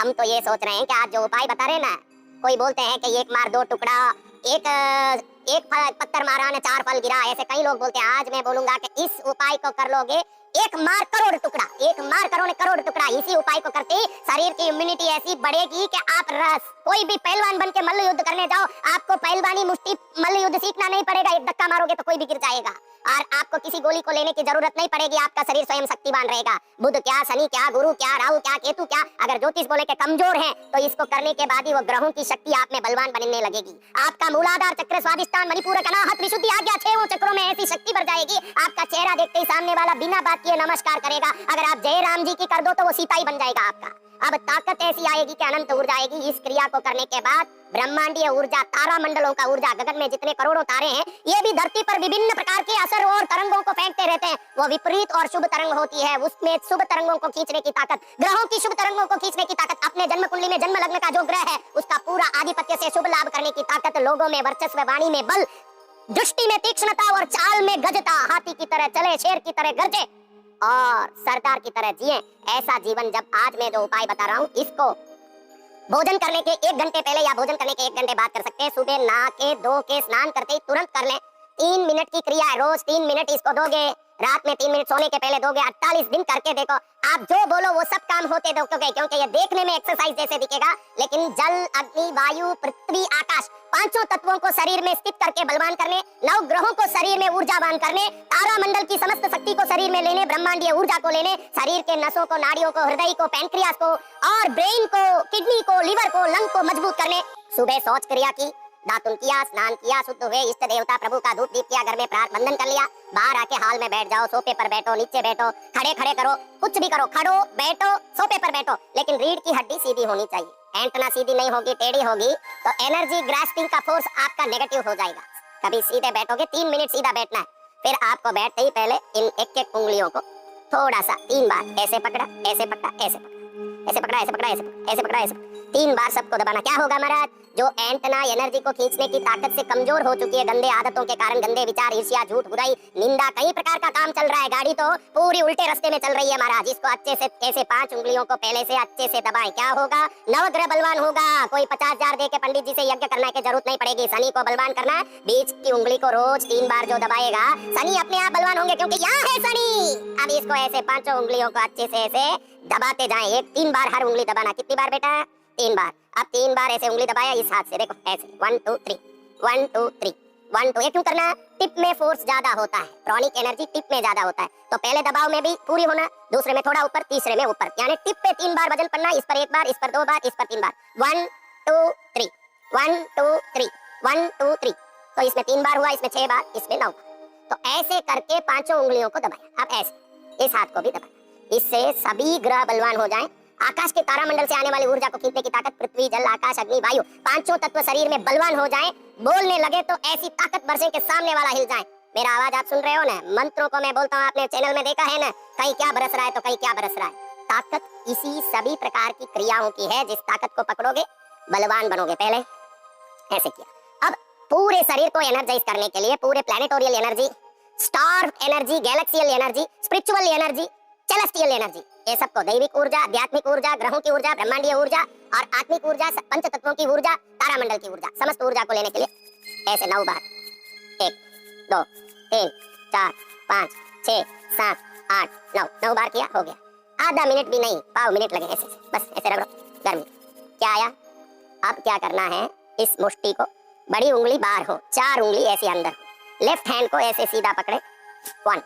हम तो ये सोच रहे हैं कि आज जो उपाय बता रहे ना, कोई बोलते हैं कि एक मार दो टुकड़ा, एक पत्थर मारा ने 4 फल गिरा, ऐसे कई लोग बोलते हैं। आज मैं बोलूंगा कि इस उपाय को कर लोगे, एक मार करोड़ टुकड़ा, एक मार करोड़ टुकड़ा। इसी उपाय को करते शरीर की इम्यूनिटी ऐसी बढ़ेगी कि आप कोई भी पहलवान बन के मल्ल युद्ध करने जाओ, आपको पहलवानी मुष्टि मल्ल युद्ध सीखना नहीं पड़ेगा। एक धक्का मारोगे तो कोई भी गिर जाएगा और आपको किसी गोली को लेने की जरूरत नहीं पड़ेगी। आपका शरीर स्वयं शक्तिवान रहेगा। बुध क्या, शनि क्या, गुरु क्या, राहु क्या, केतु क्या, अगर ज्योतिष बोले के कमजोर है तो इसको करने के बाद ही वो ग्रहों की शक्ति आप में बलवान बनने लगेगी। आपका मूलाधार चक्र, स्वादिष्टान, मणिपुर, अनाहत, विशुद्धि, आज्ञा, 6 चक्रों में ऐसी शक्ति बढ़ जाएगी, आपका चेहरा देखते ही सामने वाला बिना बात किए नमस्कार करेगा। अगर आप जय राम जी की कर दो तो वो सीता ही बन जाएगा आपका। अब ताकत ऐसी आएगी कि अनंत ऊर्जा आएगी। इस क्रिया को करने के बाद ब्रह्मांडीय ऊर्जा, तारा मंडलों का ऊर्जा, गगन में जितने करोड़ों तारे हैं ये भी धरती पर विभिन्न प्रकार के असर और तरंगों को फेंकते रहते हैं। वो विपरीत और शुभ तरंग होती है, उसमें शुभ तरंगों को खींचने की ताकत, ग्रहों की शुभ तरंगों को खींचने की ताकत, अपने जन्म कुंडली में जन्म लग्न का जो ग्रह है उसका पूरा आधिपत्य से शुभ लाभ करने की ताकत, लोगों में वर्चस्व, वाणी में बल, दृष्टि में तीक्ष्णता और चाल में गजता, हाथी की तरह चले, शेर की तरह गरजे और सरदार की तरह जिए। ऐसा जीवन जब आज मैं जो उपाय बता रहा हूँ, इसको भोजन करने के 1 घंटे पहले या भोजन करने के 1 घंटे बाद कर सकते हैं। सुबह नहा के धो के स्नान करते ही तुरंत कर लें। 3 मिनट की क्रिया है, रोज 3 मिनट इसको दोगे, रात में 3 मिनट सोने के पहले दोगे, 48 दिन करके देखो, आप जो बोलो वो सब काम होते देखोगे। क्योंकि ये देखने में एक्सरसाइज जैसे दिखेगा, लेकिन जल, अग्नि, वायु, पृथ्वी, आकाश, 5 तत्वों को शरीर में स्थित करके बलवान करने, 9 ग्रहों को शरीर में ऊर्जावान करने, तारा मंडल की समस्त शक्ति को शरीर में लेने, ब्रह्मांडीय ऊर्जा को लेने, शरीर के नसों को, नाड़ियों को, हृदय को, पैंक्रियास को और ब्रेन को, किडनी को, लिवर को, लंग को मजबूत करने। सुबह शौच क्रिया की, दातुन किया, स्नान किया, शुद्ध हुए, इष्ट देवता प्रभु का धूप दीप किया, घर में प्रार्थ बंधन कर लिया, बाहर आके हॉल में बैठ जाओ, सोफे पर बैठो, नीचे बैठो, खड़े खड़े करो, कुछ भी करो, खड़ो बैठो, सोफे पर बैठो, लेकिन रीढ़ की हड्डी सीधी होनी चाहिए। एंटना सीधी नहीं होगी, टेढ़ी होगी तो एनर्जी ग्रास्पिंग का फोर्स आपका नेगेटिव हो जाएगा। कभी सीधे बैठोगे, 3 मिनट सीधा बैठना है, फिर आपको बैठते ही पहले इन एक उंगलियों को थोड़ा सा 3 बार ऐसे पकड़ा, ऐसे पकड़ा, ऐसे पकड़ा, ऐसे पकड़ा, ऐसे पकड़ा, ऐसे पकड़ा, ऐसे पकड़ा, ऐसे 3 बार सबको दबाना। क्या होगा महाराज, जो एंटना एनर्जी को खींचने की ताकत से कमजोर हो चुकी है, गंदे आदतों के कारण, गंदे विचार, ईर्ष्या, झूठ, बुराई, निंदा, कई प्रकार का काम चल रहा है, गाड़ी तो पूरी उल्टे रास्ते में चल रही है महाराज। इसको अच्छे से ऐसे 5 उंगलियों को पहले से अच्छे से दबाएं। क्या होगा, नवग्रह बलवान होगा। कोई 50,000 दे के पंडित जी से यज्ञ करने की जरूरत नहीं पड़ेगी। शनि को बलवान करना है, बीच की उंगली को रोज 3 बार जो दबाएगा, शनि अपने आप बलवान होंगे, क्योंकि यहाँ है शनि। अब इसको ऐसे 5 उंगलियों को अच्छे से ऐसे दबाते जाएं, 3 बार हर उंगली दबाना। कितनी बार बेटा, 3 बार। अब 3 बार ऐसे उंगली दबाया इस हाथ से, देखो ऐसे 1 2 3 1 2 3 1 2। ये क्यों करना है, टिप में फोर्स ज्यादा होता है, प्रॉनिक एनर्जी टिप में ज्यादा होता है, तो पहले दबाव में भी पूरी होना, दूसरे में थोड़ा ऊपर, तीसरे में ऊपर, यानी टिप पे 3 बार वजन पड़ना, इस पर 1 बार, इस पर 2 बार, इस पर 3 बार। 1 2 3 1 2 3 1 2 3। तो इसमें 3 बार हुआ, इसमें 6 बार, इसमें 9 बार। तो ऐसे करके 5 उंगलियों को दबाया। अब ऐसे इस हाथ को भी दबाया, इससे सभी ग्रह बलवान हो जाएं। आकाश के तारामंडल से आने वाली ऊर्जा को खींचने की ताकत, पृथ्वी, जल, आकाश, अग्नि, वायु, 5 तत्व शरीर में बलवान हो जाएं। बोलने लगे तो ऐसी ताकत बरसे कि सामने वाला हिल जाए। मेरा आवाज आप सुन रहे हो ना, मंत्रों को मैं बोलता हूँ, आपने चैनल में देखा है ना, कहीं क्या बरस रहा है तो कहीं क्या बरस रहा है। ताकत इसी सभी प्रकार की क्रियाओं की है। जिस ताकत को पकड़ोगे बलवान बनोगे। पहले ऐसे किया, अब पूरे शरीर को एनर्जाइज करने के लिए पूरे planetorial energy, star energy, galaxial energy, spiritual energy, celestial energy, ये सबको, दैविक ऊर्जा, आध्यात्मिक ऊर्जा, ग्रहों की ऊर्जा, ब्रह्मांडीय ऊर्जा और आत्मिक ऊर्जा, 5 तत्वों की ऊर्जा, तारामंडल की ऊर्जा, समस्त ऊर्जा को लेने के लिए ऐसे 9 बार, 1 2 3 4 5 6 7 8 9 बार किया, हो गया। आधा मिनट भी नहीं, पाव मिनट लगे, ऐसे बस ऐसे रगड़ो, गर्मी। क्या आया, अब क्या करना है, इस मुट्ठी को, बड़ी उंगली बाहर हो, 4 उंगली ऐसे अंदर, लेफ्ट हैंड को ऐसे सीधा पकड़े, 1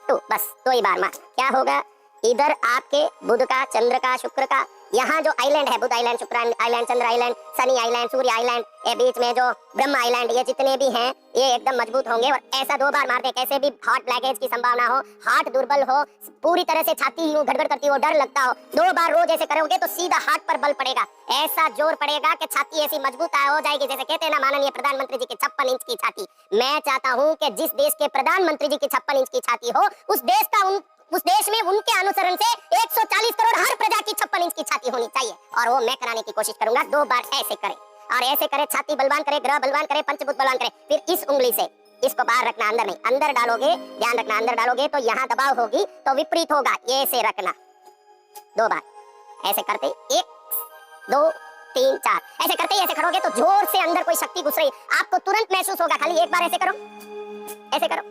2, बस 2 ही बार मार। क्या होगा, इधर आपके बुध का, चंद्र का, शुक्र का, यहाँ जो आइलैंड है, बुध आइलैंड, शुक्र आइलैंड, चंद्र आइलैंड, शनि आइलैंड, सूर्य आइलैंड, ये बीच में जो ब्रह्म आइलैंड, ये जितने भी हैं ये एकदम मजबूत होंगे। और ऐसा 2 बार मार दे, कैसे भी हार्ट ब्लॉकेज की संभावना हो, हार्ट दुर्बल हो, पूरी तरह से छाती यूं गड़गड़ करती हो, डर लगता हो, 2 बार रोज ऐसे करोगे तो सीधा हार्ट पर बल पड़ेगा। ऐसा जोर पड़ेगा कि छाती ऐसी मजबूत हो जाएगी, जैसे कहते हैं ना माननीय प्रधानमंत्री जी की 56 इंच की छाती। मैं चाहता हूँ कि जिस देश के प्रधानमंत्री जी की 56 इंच की छाती हो, उस देश में उनके अनुसरण से 140 करोड़ हर प्रजा की 56 इंच की छाती होनी चाहिए। और वो मैं कराने की कोशिश करूंगा। 2 बार ऐसे करें और ऐसे करे, छाती बलवान करे, ग्रह बलवान करे, पंचभूत बलवान करे। फिर इस उंगली से इसको बाहर रखना, अंदर नहीं। अंदर डालोगे, ध्यान रखना, अंदर डालोगे तो यहाँ दबाव होगी तो विपरीत होगा, ये ऐसे रखना। 2 बार ऐसे करते ही 1 2 3 4 ऐसे करते ही ऐसे करोगे तो जोर से अंदर कोई शक्ति घुस रही है, आपको तुरंत महसूस होगा। खाली एक बार ऐसे करो, ऐसे करो,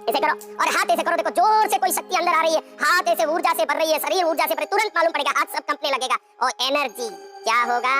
ऐसे करो, और हाथ ऐसे करो, देखो जोर से कोई शक्ति अंदर आ रही है, हाथ ऐसे ऊर्जा से भर रही है, शरीर ऊर्जा से भर, तुरंत मालूम पड़ेगा, हाथ सब कंपने लगेगा और एनर्जी क्या होगा,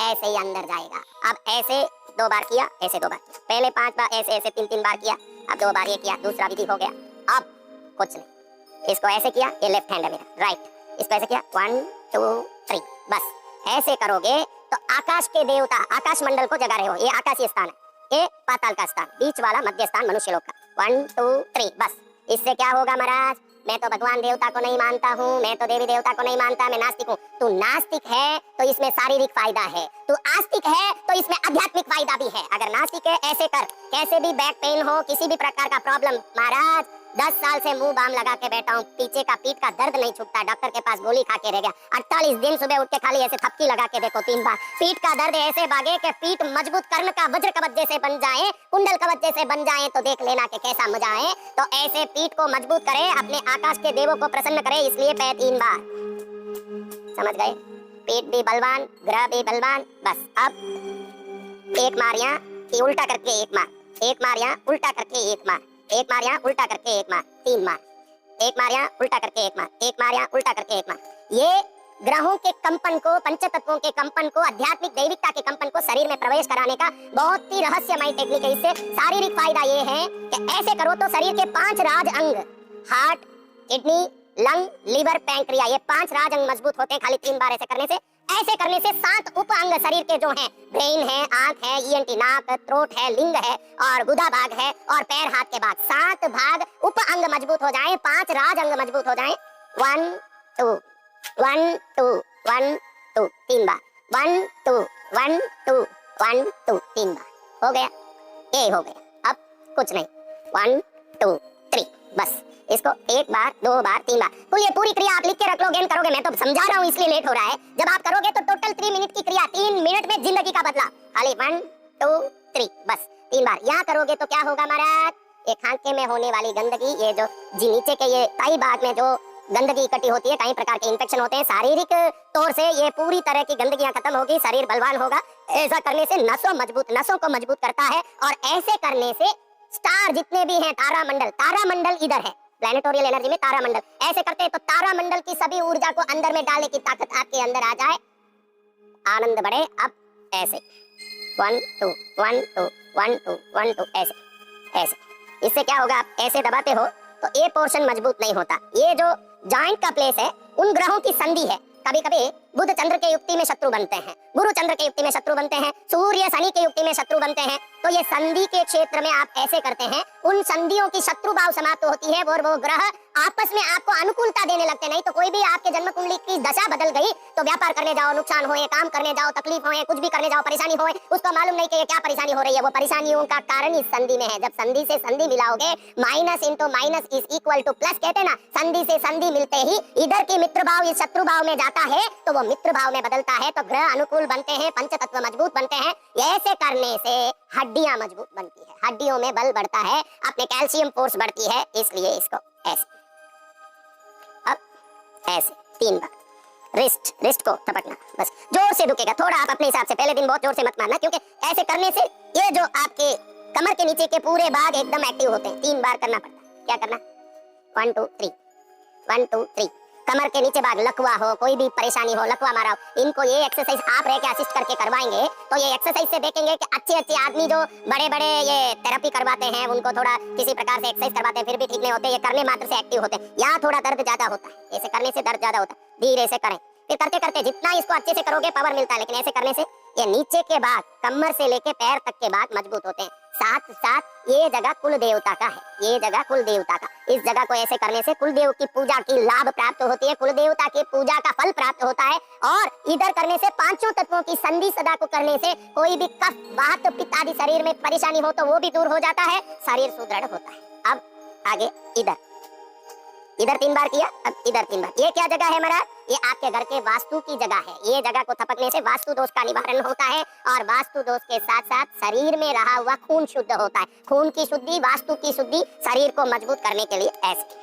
ऐसे ही अंदर जाएगा। अब ऐसे 2 बार किया, ऐसे 2 बार किया, पहले 5 बार ऐसे ऐसे 3 बार किया, अब 2 बार ये किया, दूसरा विधि हो गया। अब कुछ नहीं, इसको ऐसे किया, ये लेफ्ट हैंड है मेरा, राइट, इसको ऐसे किया 1 2 3, बस ऐसे करोगे तो आकाश के देवता आकाश मंडल को जगा रहे हो। ये आकाशीय स्थान है, ये पाताल का स्थान, बीच वाला मध्य स्थान मनुष्य लोक का। 1 2 3, बस इससे क्या होगा महाराज, मैं तो भगवान देवता को नहीं मानता हूँ, मैं तो देवी देवता को नहीं मानता, मैं नास्तिक हूँ। तू नास्तिक है तो इसमें शारीरिक फायदा है, तू आस्तिक है तो इसमें आध्यात्मिक फायदा भी है। अगर नास्तिक है ऐसे कर, कैसे भी बैक पेन हो, किसी भी प्रकार का प्रॉब्लम, महाराज 10 साल से मुंह बाम लगा के बैठा हूँ, पीछे का पीठ का दर्द नहीं छूटता, डॉक्टर के पास गोली खा के रह गया। 48 दिन सुबह उठ के खाली ऐसे थपकी लगा के देखो 3 बार, पीठ का दर्द ऐसे भागे कि पीठ मजबूत कर्ण का वज्र कवच जैसे बन जाए, कुंडल कवच जैसे बन जाए, तो देख लेना कि कैसा मजा है। तो ऐसे पीठ को मजबूत करे, अपने आकाश के देवों को प्रसन्न करे, इसलिए 3 बार, समझ गए, पीठ भी बलवान, ग्रह भी बलवान। बस अब एक मार यहाँ उल्टा करके एक मार, एक मार यहाँ उल्टा करके एक मार, एक मार यहाँ उल्टा करके एक मार, 3 मार, एक मार यहाँ उल्टा करके एक मार, एक मार यहाँ उल्टा करके एक मार। ये ग्रहों के कंपन को, पंचतत्वों के कंपन को, आध्यात्मिक दैविकता के कंपन को शरीर में प्रवेश कराने का बहुत ही रहस्यमय टेक्निक है। इससे शारीरिक फायदा ये है कि ऐसे करो तो शरीर के 5 राज अंग, heart, kidney, lung, liver, pancreas, ये 5 राज अंग मजबूत होते हैं खाली 3 बार ऐसे करने से। ऐसे करने से 7 उप अंग शरीर के जो हैं, ब्रेन है, आंख है, ईएनटी नाक, थ्रोट है, लिंग है और गुदा भाग है और पैर हाथ के भाग, 7 भाग उप अंग मजबूत हो जाएं, 5 राज अंग मजबूत हो जाएं। 1 2 1 2 1 2, 3 बार, 1 2 1 2 1 2, 3 बार हो गया, ये हो गया। अब कुछ नहीं, 1 2 3, बस इसको 1 बार 2 बार 3 बार, तो ये पूरी क्रिया आप लिख के रख लो, गेन करोगे, मैं तो समझा रहा हूँ इसलिए लेट हो रहा है। जब आप करोगे तो टोटल 3 मिनट की क्रिया, 3 मिनट में जिंदगी का बदला, खाली 1 2 3, बस 3 बार यहाँ करोगे तो क्या होगा महाराज, ये खांचे में होने वाली गंदगी, ये जो जी नीचे के ये ताई भाग में जो गंदगी इकट्ठी होती है, कई प्रकार के इन्फेक्शन होते हैं, शारीरिक तौर से ये पूरी तरह की गंदगियां खत्म होगी, शरीर बलवान होगा। ऐसा करने से नसों को मजबूत करता है। और ऐसे करने से स्टार जितने भी हैं, तारामंडल इधर है, प्लैनेटोरियल एनर्जी में तारामंडल, ऐसे करते हैं तो तारामंडल की सभी ऊर्जा को अंदर में डालने की ताकत आपके अंदर आ जाए, आनंद बढ़े। अब ऐसे 1 2 1 2 1 2 1 2, ऐसे ऐसे, इससे क्या होगा, आप ऐसे दबाते हो तो ये पोर्शन मजबूत नहीं होता। ये जो जॉइंट का प्लेस है, उन ग्रहों की संधि है, कभी कभी बुध चंद्र के युक्ति में शत्रु बनते हैं, गुरु चंद्र के युक्ति में शत्रु बनते हैं, सूर्य शनि के युक्ति में शत्रु बनते हैं। तो ये संधि के क्षेत्र में आप ऐसे करते हैं, उन संधियों की शत्रु भाव समाप्त होती है और वो ग्रह आपस में आपको अनुकूलता देने लगते। नहीं तो कोई भी आपके जन्म कुंडली की दशा बदल गई तो व्यापार करने जाओ नुकसान होए, काम करने जाओ तकलीफ होए, कुछ भी करने जाओ परेशानी होए, उसको मालूम नहीं कि ये क्या परेशानी हो रही है। वो परेशानियों का कारण इस संधि में है। जब संधि से संधि मिलाओगे, minus into minus is equal to plus कहते हैं ना, संधि से संधि मिलते ही इधर की मित्र भाव इस शत्रु भाव में जाता है तो वो मित्र भाव में बदलता है, तो ग्रह अनुकूल बनते हैं, पंचतत्व मजबूत बनते हैं। ऐसे करने से हड्डियां मजबूत बनती है, हड्डियों में बल बढ़ता है, अपने कैल्शियम फोर्स बढ़ती है, इसलिए इसको ऐसे, अब ऐसे 3 बार, रिस्ट को थपकना, बस जोर से दुखेगा थोड़ा, आप अपने हिसाब से, पहले दिन बहुत जोर से मत मारना, क्योंकि ऐसे करने से ये जो आपके कमर के नीचे के पूरे भाग एकदम एक्टिव होते हैं। 3 बार करना पड़ता है। क्या करना, 1 2 3 1 2 3, कमर के नीचे भाग, लकवा हो, कोई भी परेशानी हो, लकवा मारा हो, इनको ये एक्सरसाइज आप रह के असिस्ट करके करवाएंगे तो ये एक्सरसाइज से देखेंगे कि अच्छे आदमी जो बड़े ये थेरेपी करवाते हैं, उनको थोड़ा किसी प्रकार से एक्सरसाइज करवाते हैं, फिर भी ठीक नहीं होते, ये करने मात्र से एक्टिव होते हैं। यहाँ थोड़ा दर्द ज्यादा होता है, ऐसे करने से दर्द ज्यादा होता है, धीरे से करें, फिर करते करते जितना इसको अच्छे से करोगे पावर मिलता है। लेकिन ऐसे करने से ये नीचे के भाग, कमर से लेके पैर तक के भाग मजबूत होते हैं। साथ साथ ये जगह कुल देवता का है, ये जगह कुल देवता का, इस जगह को ऐसे करने से कुल देव की पूजा की लाभ प्राप्त होती है, कुल देवता की पूजा का फल प्राप्त होता है। और इधर करने से पांचों तत्वों की संधि सदा को करने से कोई भी कफ, वात, पित्त आदि शरीर में परेशानी हो तो वो भी दूर हो जाता है, शरीर सुदृढ़ होता है। अब आगे इधर 3 बार किया, अब इधर 3 बार। ये क्या जगह है महाराज, ये आपके घर के वास्तु की जगह है। ये जगह को थपकने से वास्तु दोष का निवारण होता है और वास्तु दोष के साथ साथ शरीर में रहा हुआ खून शुद्ध होता है। खून की शुद्धि, वास्तु की शुद्धि, शरीर को मजबूत करने के लिए ऐसे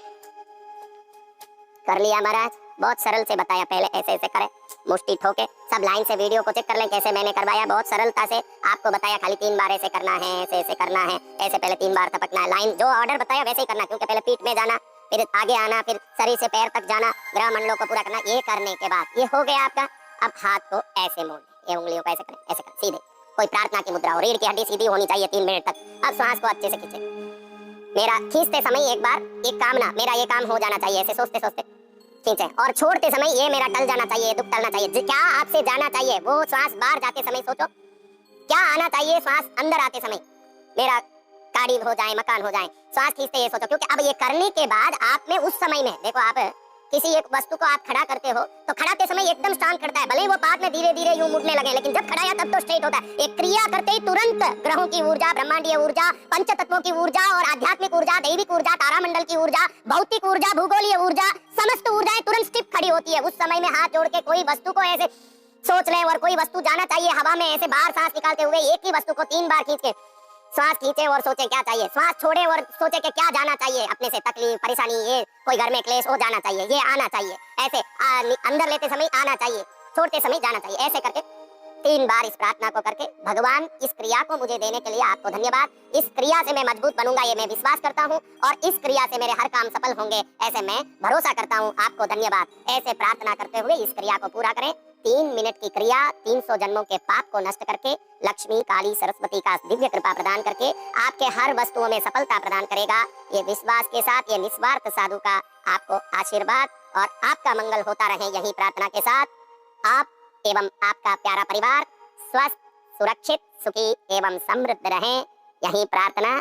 कर लिया महाराज। बहुत सरल से बताया, पहले ऐसे ऐसे करें, मुष्टि ठोके, सब लाइन से वीडियो को चेक कर लें कैसे मैंने करवाया, बहुत सरलता से आपको बताया। खाली 3 बार ऐसे करना है, ऐसे ऐसे करना है, ऐसे पहले 3 बार थपकना है, लाइन जो ऑर्डर बताया वैसे ही करना, क्योंकि पहले पीठ में जाना, फिर आगे आना, फिर शरीर से पैर तक जाना, ग्रह मंडलों को पूरा करना। ये करने के बाद ये हो गया आपका। अब हाथ को ऐसे मोड़, ये उंगलियों को ऐसे करें, ऐसे करें सीधे, कोई प्रार्थना की मुद्रा हो, रीढ़ की हड्डी सीधी होनी चाहिए 3 मिनट तक। अब श्वास को अच्छे से खींचे। मेरा खींचते समय एक बार एक कामना, मेरा ये काम हो जाना चाहिए, ऐसे सोचते सोचते खींचे, और छोड़ते समय ये मेरा टल जाना चाहिए, दुख टलना चाहिए। क्या आपसे जाना चाहिए वो श्वास बाहर जाते समय सोचो, क्या आना चाहिए श्वास अंदर आते समय, मेरा गाड़ी हो जाए, मकान हो जाए, श्वास खींचते ये सोचो। क्योंकि अब ये करने के बाद आप में उस समय में देखो, आप किसी एक वस्तु को आप खड़ा करते हो तो खड़ाते समय एकदम स्ट्रांग करता है, भले ही वो बाद में धीरे धीरे यूं मुड़ने लगे, लेकिन जब खड़ाया तब तो स्ट्रेट होता है। एक क्रिया करते ही तुरंत ग्रहों की ऊर्जा, ब्रह्मांडीय ऊर्जा, पंच तत्वों की ऊर्जा और आध्यात्मिक ऊर्जा, दैविक ऊर्जा, तारामंडल की ऊर्जा, भौतिक ऊर्जा, भूगोलीय ऊर्जा, समस्त ऊर्जाएं तुरंत स्टिफ खड़ी होती है। उस समय में हाथ जोड़ के कोई वस्तु को ऐसे सोच लें, और कोई वस्तु जाना चाहिए हवा में, ऐसे बाहर सांस निकालते हुए एक ही वस्तु को 3 बार खींच के श्वास खींचे और सोचे क्या चाहिए, श्वास छोड़े और सोचे कि क्या जाना चाहिए अपने से, तकलीफ, परेशानी, ये कोई घर में क्लेश हो जाना चाहिए, ये आना चाहिए, ऐसे अंदर लेते समय आना चाहिए, छोड़ते समय जाना चाहिए। ऐसे करके 3 बार इस प्रार्थना को करके, भगवान इस क्रिया को मुझे देने के लिए आपको धन्यवाद, इस क्रिया से मैं मजबूत बनूंगा ये मैं विश्वास करता हूँ, और इस क्रिया से मेरे हर काम सफल होंगे ऐसे मैं भरोसा करता हूँ, आपको धन्यवाद। ऐसे प्रार्थना करते हुए इस क्रिया को पूरा करें। 3 मिनट की क्रिया 300 जन्मों के पाप को नष्ट करके, लक्ष्मी, काली, सरस्वती का दिव्य कृपा प्रदान करके आपके हर वस्तुओं में सफलता प्रदान करेगा। ये विश्वास के साथ, ये निस्वार्थ साधु का आपको आशीर्वाद, और आपका मंगल होता रहे। यही प्रार्थना के साथ आप एवं आपका प्यारा परिवार स्वस्थ, सुरक्षित, सुखी एवं समृद्ध रहें। यही प्रार्थना